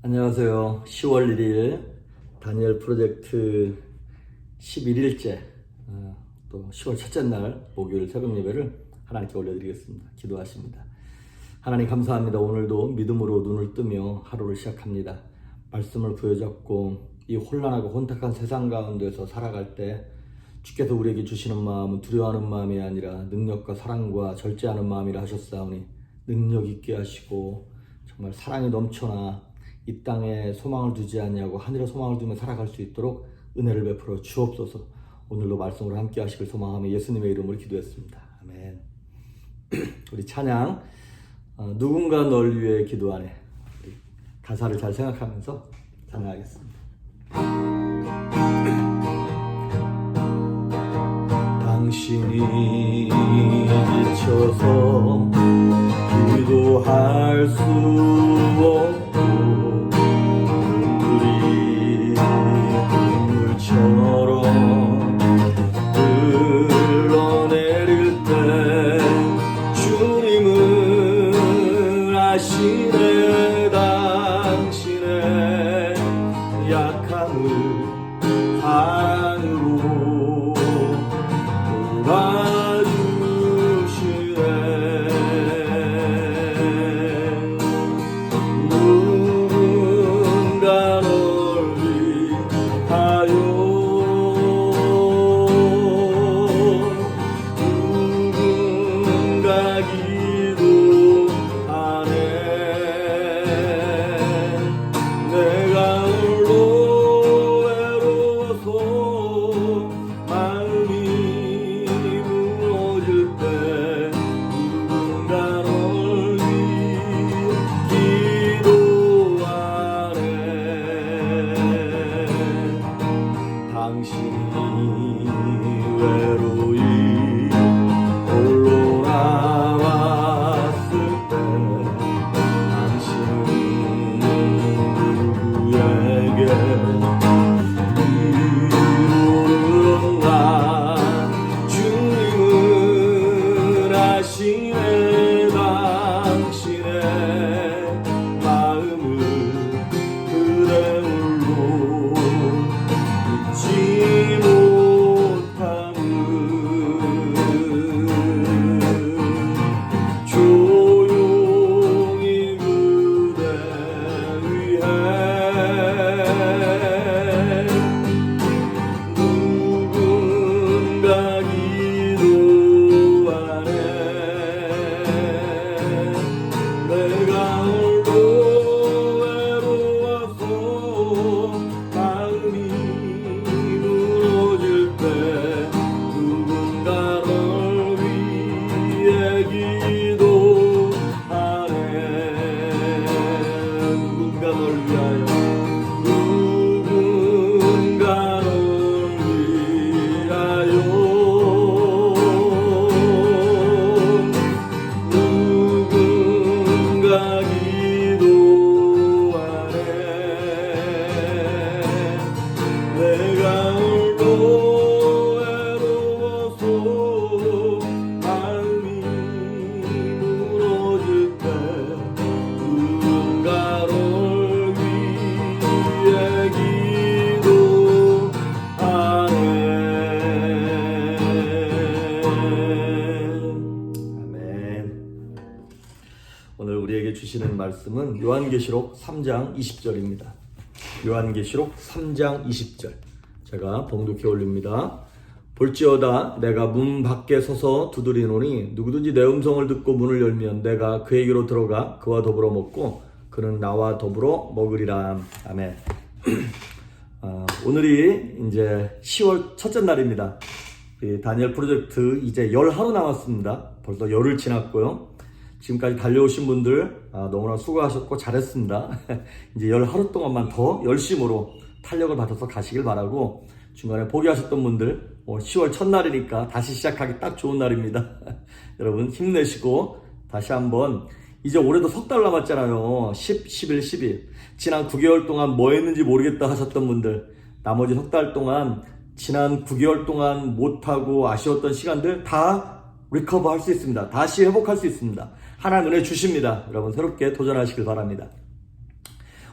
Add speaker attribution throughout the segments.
Speaker 1: 안녕하세요. 10월 1일 다니엘 프로젝트 11일째 또 10월 첫째 날 목요일 새벽 예배를 하나님께 올려드리겠습니다. 기도하십니다. 하나님 감사합니다. 오늘도 믿음으로 눈을 뜨며 하루를 시작합니다. 말씀을 부여잡고 이 혼란하고 혼탁한 세상 가운데서 살아갈 때 주께서 우리에게 주시는 마음은 두려워하는 마음이 아니라 능력과 사랑과 절제하는 마음이라 하셨사오니 능력 있게 하시고 정말 사랑이 넘쳐나 이 땅에 소망을 두지 않냐고 하늘에 소망을 두며 살아갈 수 있도록 은혜를 베풀어 주옵소서. 오늘도 말씀으로 함께 하시길 소망하며 예수님의 이름으로 기도했습니다. 아멘. 우리 찬양 누군가 널 위해 기도하네. 가사를 잘 생각하면서 찬양하겠습니다. 당신이 지쳐서 기도할 수 없고 눈물이 눈물처럼 흘러내릴 때 주님은 아시네. 당신의 약함을 사랑으로 돌봐주시네. 누군가 널 위하여 누군가 기도하네. 내가 홀로 외로워서 마음이 무너질 때 누군가 널 위해 기도하네. 당신이 외로이 홀로 남았을 때 당신은 누구에게 위로를 얻나. 주님은 아시네. 당신의 마음을 그대로 잊지 못함을 조용히 그대 위해 누군가 기도하네. 내가 홀로 외로워서 마음이 무너질 때 누군가 널 위해 기도하네. 누군가 널 위하여 누군가 널 위하여 누군가 기도하네. 내가 홀로 외로워서 마음이 무너질 때 누군가 널 위해 기도하네. 아멘. 오늘 우리에게 주시는 말씀은 요한계시록 3장 20절입니다. 요한계시록 3장 20절. 제가 봉독해 올립니다. 볼지어다 내가 문 밖에 서서 두드리노니 누구든지 내 음성을 듣고 문을 열면 내가 그에게로 들어가 그와 더불어 먹고 그는 나와 더불어 먹으리라. 아멘. 오늘이 이제 10월 첫째 날입니다. 이 다니엘 프로젝트 이제 열 하루 남았습니다. 벌써 열흘 지났고요. 지금까지 달려오신 분들 너무나 수고하셨고 잘했습니다. 이제 열 하루 동안만 더 열심으로 탄력을 받아서 가시길 바라고, 중간에 포기하셨던 분들 10월 첫날이니까 다시 시작하기 딱 좋은 날입니다. 여러분 힘내시고 다시 한번, 이제 올해도 석 달 남았잖아요. 10, 11, 12. 지난 9개월 동안 뭐 했는지 모르겠다 하셨던 분들, 나머지 석 달 동안 지난 9개월 동안 못하고 아쉬웠던 시간들 다 리커버 할 수 있습니다. 다시 회복할 수 있습니다. 하나님 은혜 주십니다. 여러분 새롭게 도전하시길 바랍니다.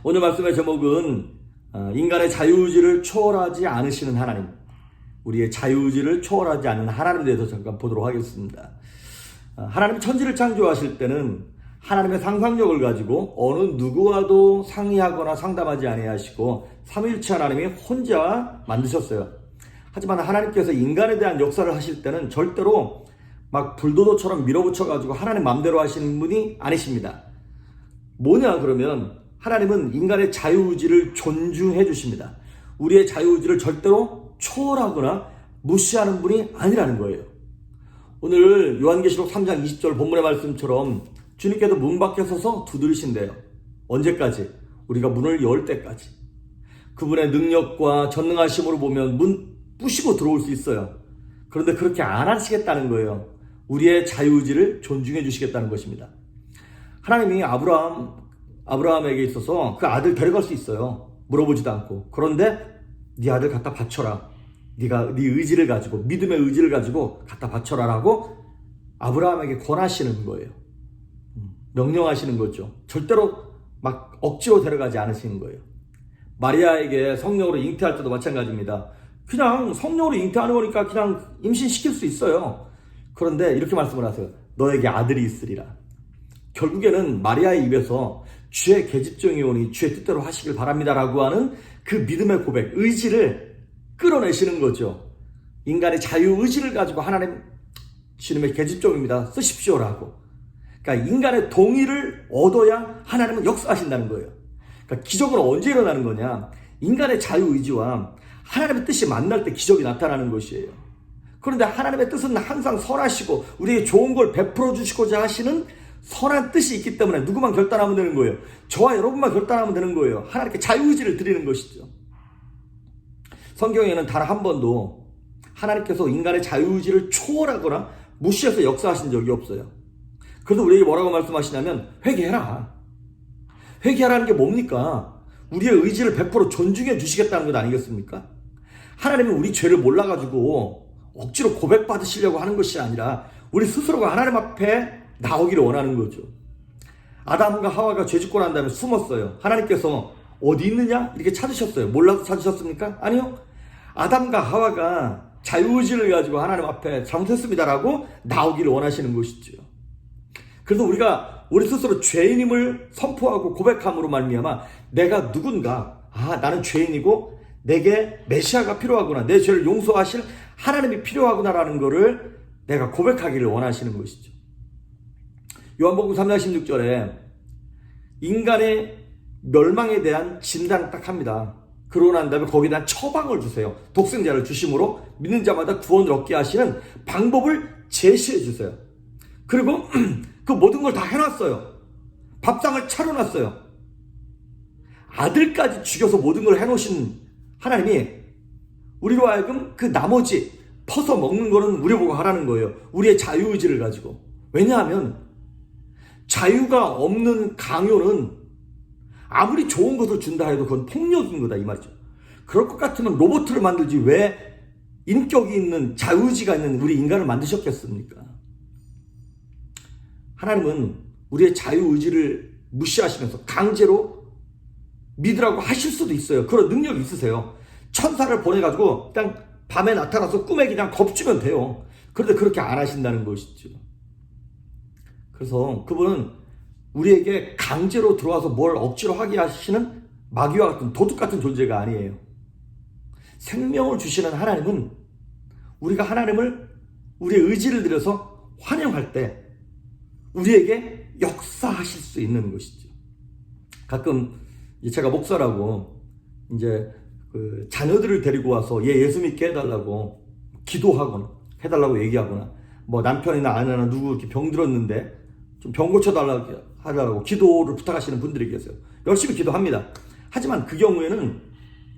Speaker 1: 오늘 말씀의 제목은 인간의 자유의지를 초월하지 않으시는 하나님, 우리의 자유의지를 초월하지 않는 하나님에 대해서 잠깐 보도록 하겠습니다. 하나님이 천지를 창조하실 때는 하나님의 상상력을 가지고 어느 누구와도 상의하거나 상담하지 아니하시고 삼위일체 하나님이 혼자 만드셨어요. 하지만 하나님께서 인간에 대한 역사를 하실 때는 절대로 막 불도저처럼 밀어붙여가지고 하나님 마음대로 하시는 분이 아니십니다. 뭐냐 그러면 하나님은 인간의 자유의지를 존중해 주십니다. 우리의 자유의지를 절대로 초월하거나 무시하는 분이 아니라는 거예요. 오늘 요한계시록 3장 20절 본문의 말씀처럼 주님께서 문 밖에 서서 두드리신대요. 언제까지? 우리가 문을 열 때까지. 그분의 능력과 전능하심으로 보면 문 부시고 들어올 수 있어요. 그런데 그렇게 안 하시겠다는 거예요. 우리의 자유의지를 존중해 주시겠다는 것입니다. 하나님이 아브라함에게 있어서 그 아들 데려갈 수 있어요. 물어보지도 않고. 그런데 네 아들 갖다 바쳐라. 네가 네 의지를 가지고, 믿음의 의지를 가지고 갖다 바쳐라라고 아브라함에게 권하시는 거예요. 명령하시는 거죠. 절대로 막 억지로 데려가지 않으시는 거예요. 마리아에게 성령으로 잉태할 때도 마찬가지입니다. 그냥 성령으로 잉태하는 거니까 그냥 임신시킬 수 있어요. 그런데 이렇게 말씀을 하세요. 너에게 아들이 있으리라. 결국에는 마리아의 입에서 주의 계집종이 오니 주의 뜻대로 하시길 바랍니다라고 하는 그 믿음의 고백, 의지를 끌어내시는 거죠. 인간의 자유의지를 가지고 하나님 주님의 계집종입니다. 쓰십시오라고. 그러니까 인간의 동의를 얻어야 하나님은 역사하신다는 거예요. 그러니까 기적은 언제 일어나는 거냐? 인간의 자유의지와 하나님의 뜻이 만날 때 기적이 나타나는 것이에요. 그런데 하나님의 뜻은 항상 선하시고 우리에게 좋은 걸 베풀어 주시고자 하시는 선한 뜻이 있기 때문에 누구만 결단하면 되는 거예요. 저와 여러분만 결단하면 되는 거예요. 하나님께 자유의지를 드리는 것이죠. 성경에는 단 한 번도 하나님께서 인간의 자유의지를 초월하거나 무시해서 역사하신 적이 없어요. 그래서 우리에게 뭐라고 말씀하시냐면 회개해라. 회개하라는 게 뭡니까? 우리의 의지를 100% 존중해 주시겠다는 것 아니겠습니까? 하나님은 우리 죄를 몰라가지고 억지로 고백받으시려고 하는 것이 아니라 우리 스스로가 하나님 앞에 나오기를 원하는 거죠. 아담과 하와가 죄 짓고 난 다음에 숨었어요. 하나님께서 어디 있느냐? 이렇게 찾으셨어요. 몰라서 찾으셨습니까? 아니요. 아담과 하와가 자유의지를 가지고 하나님 앞에 잘못했습니다라고 나오기를 원하시는 것이죠. 그래서 우리가 우리 스스로 죄인임을 선포하고 고백함으로 말미암아 내가 누군가, 나는 죄인이고 내게 메시아가 필요하구나, 내 죄를 용서하실 하나님이 필요하구나라는 것을 내가 고백하기를 원하시는 것이죠. 요한복음 3장 16절에 인간의 멸망에 대한 진단을 딱 합니다. 그러고 난 다음에 거기에 대한 처방을 주세요. 독생자를 주심으로 믿는 자마다 구원을 얻게 하시는 방법을 제시해 주세요. 그리고 그 모든 걸 다 해놨어요. 밥상을 차려놨어요. 아들까지 죽여서 모든 걸 해놓으신 하나님이 우리로 하여금 그 나머지 퍼서 먹는 거는 우리 보고 하라는 거예요. 우리의 자유의지를 가지고. 왜냐하면 자유가 없는 강요는 아무리 좋은 것을 준다 해도 그건 폭력인 거다 이 말이죠. 그럴 것 같으면 로봇을 만들지 왜 인격이 있는 자유의지가 있는 우리 인간을 만드셨겠습니까? 하나님은 우리의 자유의지를 무시하시면서 강제로 믿으라고 하실 수도 있어요. 그런 능력이 있으세요. 천사를 보내가지고 그냥 밤에 나타나서 꿈에 그냥 겁주면 돼요. 그런데 그렇게 안 하신다는 것이죠. 그래서 그분은 우리에게 강제로 들어와서 뭘 억지로 하게 하시는 마귀와 같은 도둑 같은 존재가 아니에요. 생명을 주시는 하나님은 우리가 하나님을 우리의 의지를 들여서 환영할 때 우리에게 역사하실 수 있는 것이죠. 가끔 제가 목사라고 이제 그 자녀들을 데리고 와서 얘 예수 믿게 해달라고 기도하거나 해달라고 얘기하거나 뭐 남편이나 아내나 누구 이렇게 병들었는데 좀 병 고쳐달라고 기도를 부탁하시는 분들이 계세요. 열심히 기도합니다. 하지만 그 경우에는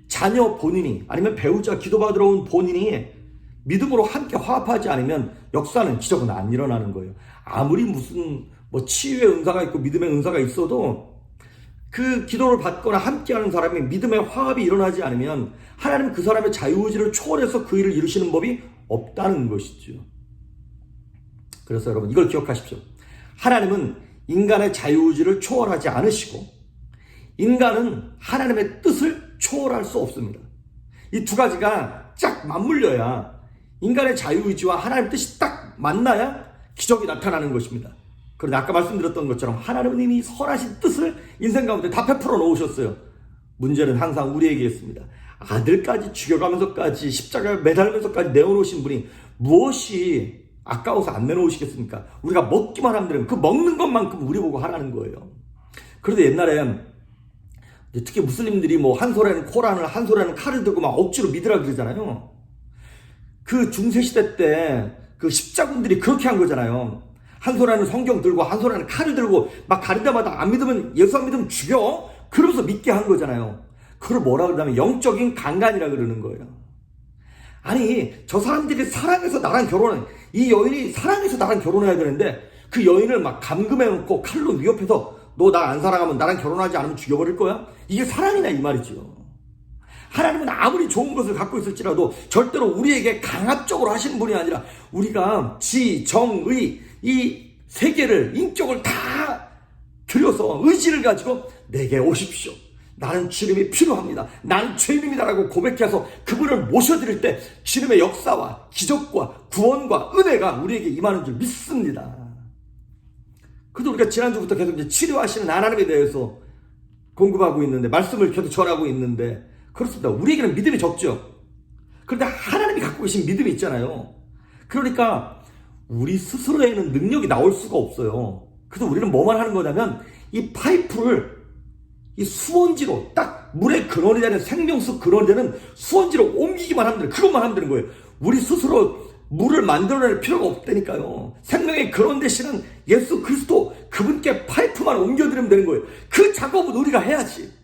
Speaker 1: 자녀 본인이 아니면 배우자 기도받으러 온 본인이 믿음으로 함께 화합하지 않으면 역사는 기적은 안 일어나는 거예요. 아무리 무슨 뭐 치유의 은사가 있고 믿음의 은사가 있어도 그 기도를 받거나 함께하는 사람이 믿음의 화합이 일어나지 않으면 하나님은 그 사람의 자유의지를 초월해서 그 일을 이루시는 법이 없다는 것이죠. 그래서 여러분 이걸 기억하십시오. 하나님은 인간의 자유의지를 초월하지 않으시고 인간은 하나님의 뜻을 초월할 수 없습니다. 이 두 가지가 쫙 맞물려야, 인간의 자유의지와 하나님의 뜻이 딱 만나야 기적이 나타나는 것입니다. 그런데 아까 말씀드렸던 것처럼 하나님은 이미 선하신 뜻을 인생 가운데 다 베풀어 놓으셨어요. 문제는 항상 우리에게 있습니다. 아들까지 죽여가면서까지 십자가에 매달면서까지 내어놓으신 분이 무엇이 아까워서 안 내놓으시겠습니까? 우리가 먹기만 하면 되는, 그 먹는 것만큼 우리 보고 하라는 거예요. 그런데 옛날에 특히 무슬림들이 뭐 한 손에는 코란을, 한 손에는 칼을 들고 막 억지로 믿으라 그러잖아요. 그 중세시대 때 그 십자군들이 그렇게 한 거잖아요. 한 손에는 성경 들고 한 손에는 칼을 들고 막 가는 데마다 안 믿으면, 예수 안 믿으면 죽여, 그러면서 믿게 한 거잖아요. 그걸 뭐라 그러냐면 영적인 강간이라 그러는 거예요. 아니, 저 사람들이 사랑해서 나랑 결혼해, 이 여인이 사랑해서 나랑 결혼해야 되는데 그 여인을 막 감금해놓고 칼로 위협해서 너 나 안 사랑하면 나랑 결혼하지 않으면 죽여버릴 거야? 이게 사랑이냐 이 말이죠. 하나님은 아무리 좋은 것을 갖고 있을지라도 절대로 우리에게 강압적으로 하시는 분이 아니라, 우리가 지, 정, 의, 이 세 개를, 인격을 다 들여서 의지를 가지고 내게 오십시오, 나는 주님이 필요합니다, 나는 죄인입니다라고 고백해서 그분을 모셔드릴 때 주님의 역사와 기적과 구원과 은혜가 우리에게 임하는 줄 믿습니다. 그래도 우리가 지난주부터 계속 이제 치료하시는 하나님에 대해서 공급하고 있는데, 말씀을 계속 전하고 있는데, 그렇습니다. 우리에게는 믿음이 적죠. 그런데 하나님이 갖고 계신 믿음이 있잖아요. 그러니까 우리 스스로에는 능력이 나올 수가 없어요. 그래서 우리는 뭐만 하는 거냐면, 이 파이프를 이 수원지로, 딱 물의 근원이 되는, 생명수 근원이 되는 수원지로 옮기기만 하면 되는, 그것만 하면 되는 거예요. 우리 스스로 물을 만들어낼 필요가 없다니까요. 생명의 근원 되시는 예수 그리스도, 그분께 파이프만 옮겨드리면 되는 거예요. 그 작업은 우리가 해야지.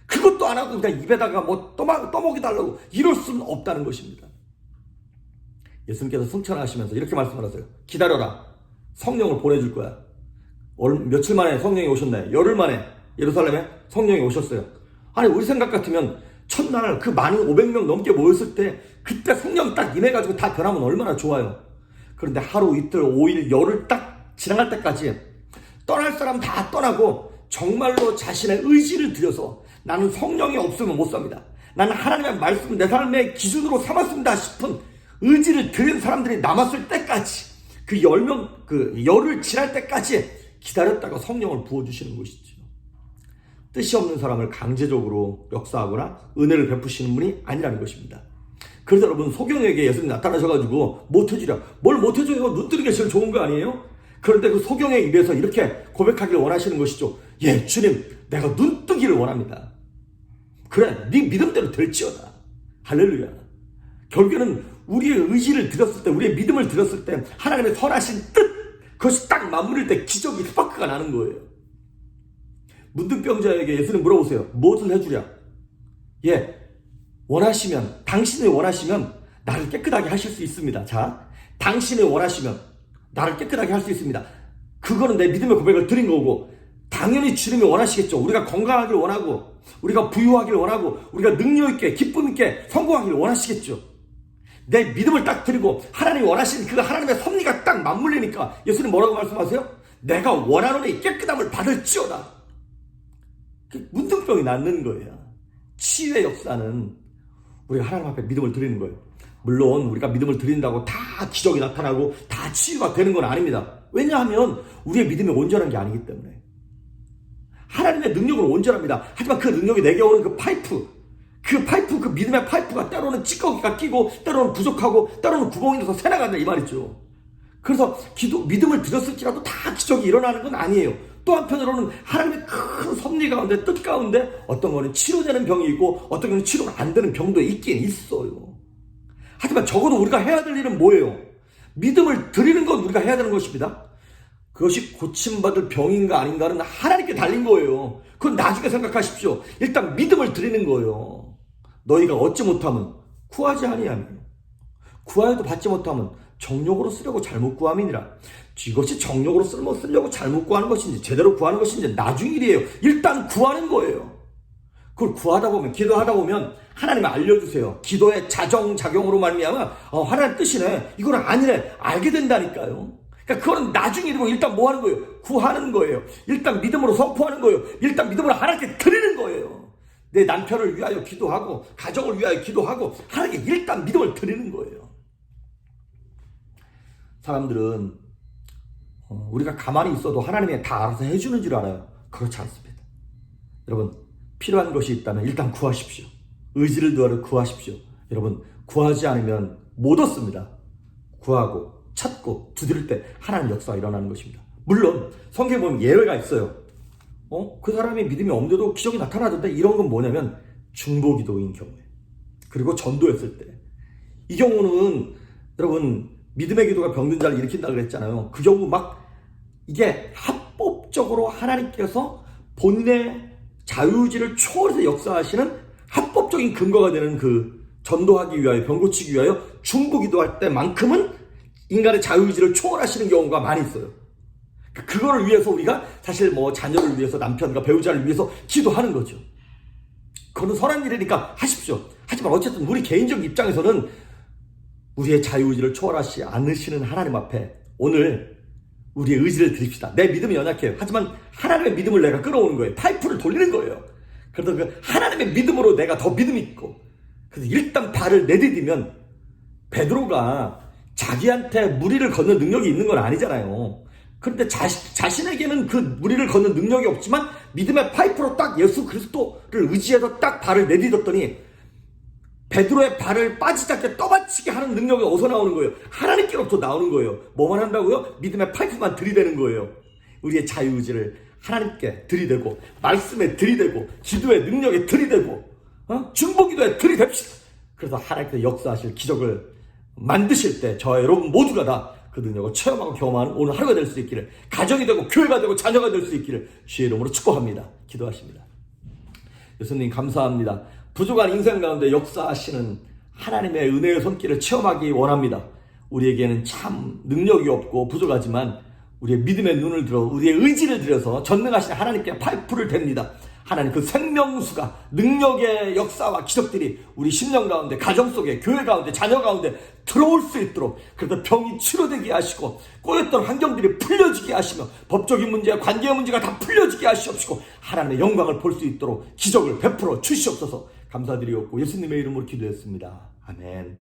Speaker 1: 그것도 안 하고 그냥 입에다가 뭐 떠먹이 달라고 이럴 수는 없다는 것입니다. 예수님께서 승천하시면서 이렇게 말씀하세요. 기다려라, 성령을 보내줄 거야. 며칠 만에 성령이 오셨나요? 열흘 만에 예루살렘에 성령이 오셨어요. 아니, 우리 생각 같으면 첫날 그 많은 500명 넘게 모였을 때 그때 성령이 딱 임해가지고 다 변하면 얼마나 좋아요. 그런데 하루, 이틀, 5일, 열흘 딱 지나갈 때까지 떠날 사람 다 떠나고 정말로 자신의 의지를 들여서 나는 성령이 없으면 못 삽니다, 나는 하나님의 말씀을 내 삶의 기준으로 삼았습니다 싶은 의지를 들인 사람들이 남았을 때까지, 그 10명, 그 열흘 지날 때까지 기다렸다가 성령을 부어주시는 것이죠. 뜻이 없는 사람을 강제적으로 역사하거나 은혜를 베푸시는 분이 아니라는 것입니다. 그래서 여러분, 소경에게 예수님이 나타나셔가지고 못해주랴. 뭘 못해줘요? 눈 뜨는 게 제일 좋은 거 아니에요? 그런데 그 소경의 입에서 이렇게 고백하기를 원하시는 것이죠. 예, 주님, 내가 눈 뜨기를 원합니다. 그래, 네 믿음대로 될지어다. 할렐루야. 결국에는 우리의 의지를 드렸을 때, 우리의 믿음을 드렸을 때 하나님의 선하신 뜻, 그것이 딱 맞물릴 때 기적이, 스파크가 나는 거예요. 문둥병자에게 예수님 물어보세요. 무엇을 해주랴? 예, 원하시면, 당신이 원하시면 나를 깨끗하게 하실 수 있습니다. 자, 당신이 원하시면 나를 깨끗하게 할 수 있습니다. 그거는 내 믿음의 고백을 드린 거고, 당연히 주님이 원하시겠죠. 우리가 건강하길 원하고, 우리가 부유하길 원하고, 우리가 능력 있게, 기쁨 있게 성공하길 원하시겠죠. 내 믿음을 딱 드리고 하나님이 원하시는 그 하나님의 섭리가 딱 맞물리니까 예수님 뭐라고 말씀하세요? 내가 원하노니 깨끗함을 받을지어다. 문둥병이 낫는 거예요. 치유의 역사는 우리가 하나님 앞에 믿음을 드리는 거예요. 물론 우리가 믿음을 드린다고 다 기적이 나타나고 다 치유가 되는 건 아닙니다. 왜냐하면 우리의 믿음이 온전한 게 아니기 때문에. 하나님의 능력은 온전합니다. 하지만 그 능력이 내게 오는 그 파이프, 그 믿음의 파이프가 때로는 찌꺼기가 끼고, 때로는 부족하고, 때로는 구멍이 나서 새나간다 이 말이죠. 그래서 믿음을 드렸을지라도 다 기적이 일어나는 건 아니에요. 또 한편으로는 하나님의 큰 섭리 가운데, 뜻 가운데 어떤 거는 치료되는 병이 있고 어떤 거는 치료가 안 되는 병도 있긴 있어요. 하지만 적어도 우리가 해야 될 일은 뭐예요? 믿음을 드리는 건 우리가 해야 되는 것입니다. 그것이 고침받을 병인가 아닌가는 하나님께 달린 거예요. 그건 나중에 생각하십시오. 일단 믿음을 드리는 거예요. 너희가 얻지 못하면 구하지 아니하며, 구하여도 받지 못하면 정욕으로 쓰려고 잘못 구함이니라. 이것이 정욕으로 쓰려고 잘못 구하는 것인지 제대로 구하는 것인지 나중 일이에요. 일단 구하는 거예요. 그걸 구하다 보면, 기도하다 보면 하나님이 알려주세요. 기도의 자정작용으로 말미암아 하나님 뜻이네, 이건 아니네, 알게 된다니까요. 그러니까 그거는 나중에 일이고 일단 뭐 하는 거예요? 구하는 거예요. 일단 믿음으로 선포하는 거예요. 일단 믿음으로 하나님께 드리는 거예요. 내 남편을 위하여 기도하고 가족을 위하여 기도하고 하나님께 일단 믿음을 드리는 거예요. 사람들은 우리가 가만히 있어도 하나님이 다 알아서 해주는 줄 알아요. 그렇지 않습니다. 여러분, 필요한 것이 있다면 일단 구하십시오. 의지를 두어 구하십시오. 여러분, 구하지 않으면 못 얻습니다. 구하고 찾고 두드릴 때 하나님 역사가 일어나는 것입니다. 물론 성경에 보면 예외가 있어요. 그 사람이 믿음이 없는데도 기적이 나타나던데, 이런 건 뭐냐면 중보기도인 경우에, 그리고 전도했을 때. 이 경우는 여러분, 믿음의 기도가 병든 자를 일으킨다 그랬잖아요. 그 경우 막 이게 합법적으로 하나님께서 본인의 자유의지를 초월해서 역사하시는 합법적인 근거가 되는 그 전도하기 위하여, 병 고치기 위하여 중보기도할 때만큼은 인간의 자유의지를 초월하시는 경우가 많이 있어요. 그거를 위해서 우리가 사실 뭐 자녀를 위해서, 남편과 배우자를 위해서 기도하는 거죠. 그거는 선한 일이니까 하십시오. 하지만 어쨌든 우리 개인적 입장에서는 우리의 자유의지를 초월하시지 않으시는 하나님 앞에 오늘 우리의 의지를 드립시다. 내 믿음이 연약해요. 하지만 하나님의 믿음을 내가 끌어오는 거예요. 파이프를 돌리는 거예요. 그래서 그 하나님의 믿음으로 내가 더 믿음이 있고, 그래서 일단 발을 내디디면, 베드로가 자기한테 무리를 걷는 능력이 있는 건 아니잖아요. 그런데 자신에게는 그 무리를 걷는 능력이 없지만 믿음의 파이프로 딱 예수 그리스도를 의지해서 딱 발을 내딛었더니 베드로의 발을 빠지지 않게 떠받치게 하는 능력이 어디서 나오는 거예요? 하나님께로부터 나오는 거예요. 뭐만 한다고요? 믿음의 파이프만 들이대는 거예요. 우리의 자유의지를 하나님께 들이대고, 말씀에 들이대고, 기도의 능력에 들이대고, 중보기도에 들이댑시다. 그래서 하나님께서 역사하실 기적을 만드실 때 저와 여러분 모두가 다 그 능력을 체험하고 경험하는 오늘 하루가 될 수 있기를, 가정이 되고 교회가 되고 자녀가 될 수 있기를 주의 이름으로 축복합니다. 기도하십니다. 예수님 감사합니다. 부족한 인생 가운데 역사하시는 하나님의 은혜의 손길을 체험하기 원합니다. 우리에게는 참 능력이 없고 부족하지만 우리의 믿음의 눈을 들어, 우리의 의지를 들여서 전능하신 하나님께 파이프를 댑니다. 하나님 그 생명수가, 능력의 역사와 기적들이 우리 심령 가운데, 가정 속에, 교회 가운데, 자녀 가운데 들어올 수 있도록, 그래서 병이 치료되게 하시고 꼬였던 환경들이 풀려지게 하시며 법적인 문제와 관계의 문제가 다 풀려지게 하시옵시고 하나님의 영광을 볼 수 있도록 기적을 베풀어 주시옵소서. 감사드리옵고 예수님의 이름으로 기도했습니다. 아멘.